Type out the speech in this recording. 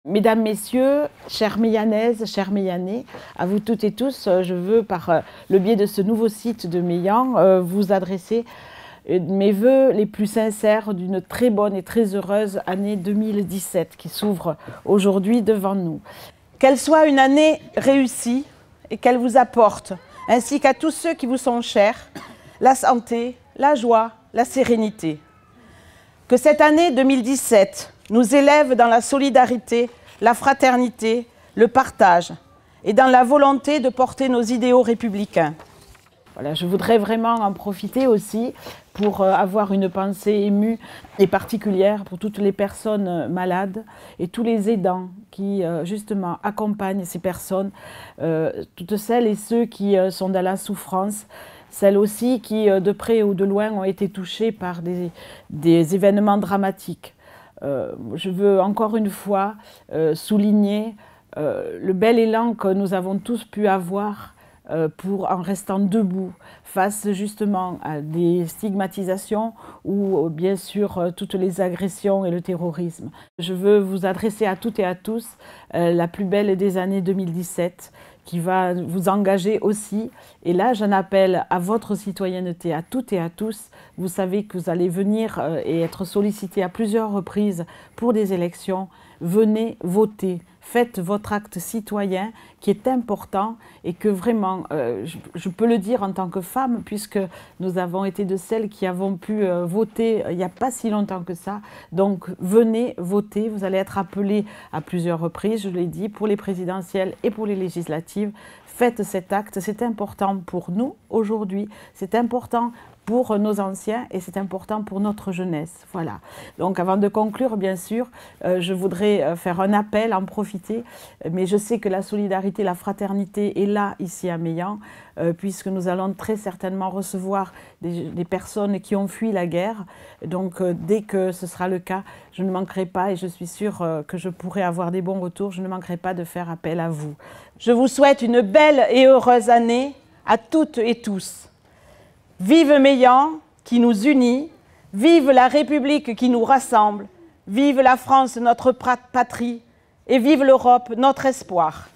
Mesdames, Messieurs, chères Meillanaises, chers Meillanais, à vous toutes et tous, je veux, par le biais de ce nouveau site de Meillan, vous adresser mes vœux les plus sincères d'une très bonne et très heureuse année 2017 qui s'ouvre aujourd'hui devant nous. Qu'elle soit une année réussie et qu'elle vous apporte, ainsi qu'à tous ceux qui vous sont chers, la santé, la joie, la sérénité. Que cette année 2017 nous élève dans la solidarité, la fraternité, le partage et dans la volonté de porter nos idéaux républicains. Voilà, je voudrais vraiment en profiter aussi pour avoir une pensée émue et particulière pour toutes les personnes malades et tous les aidants qui justement accompagnent ces personnes, toutes celles et ceux qui sont dans la souffrance, celles aussi qui de près ou de loin ont été touchées par des événements dramatiques. Je veux encore une fois souligner le bel élan que nous avons tous pu avoir en restant debout face justement à des stigmatisations ou bien sûr toutes les agressions et le terrorisme. Je veux vous adresser à toutes et à tous la plus belle des années 2017 qui va vous engager aussi. Et là, j'en appelle à votre citoyenneté, à toutes et à tous. Vous savez que vous allez venir et être sollicités à plusieurs reprises pour des élections. Venez voter. Faites votre acte citoyen qui est important et que vraiment, je peux le dire en tant que femme, puisque nous avons été de celles qui avons pu voter il n'y a pas si longtemps que ça. Donc venez voter, vous allez être appelés à plusieurs reprises, je l'ai dit, pour les présidentielles et pour les législatives. Faites cet acte, c'est important pour nous aujourd'hui, c'est important pour nos anciens et c'est important pour notre jeunesse. Voilà. Donc avant de conclure, bien sûr, je voudrais faire un appel, en profiter, mais je sais que la solidarité, la fraternité est là, ici à Meillan, puisque nous allons très certainement recevoir des personnes qui ont fui la guerre. Donc dès que ce sera le cas, je ne manquerai pas, et je suis sûre que je pourrai avoir des bons retours, je ne manquerai pas de faire appel à vous. Je vous souhaite une belle et heureuse année à toutes et tous. Vive Meillan qui nous unit, vive la République qui nous rassemble, vive la France, notre patrie, et vive l'Europe, notre espoir.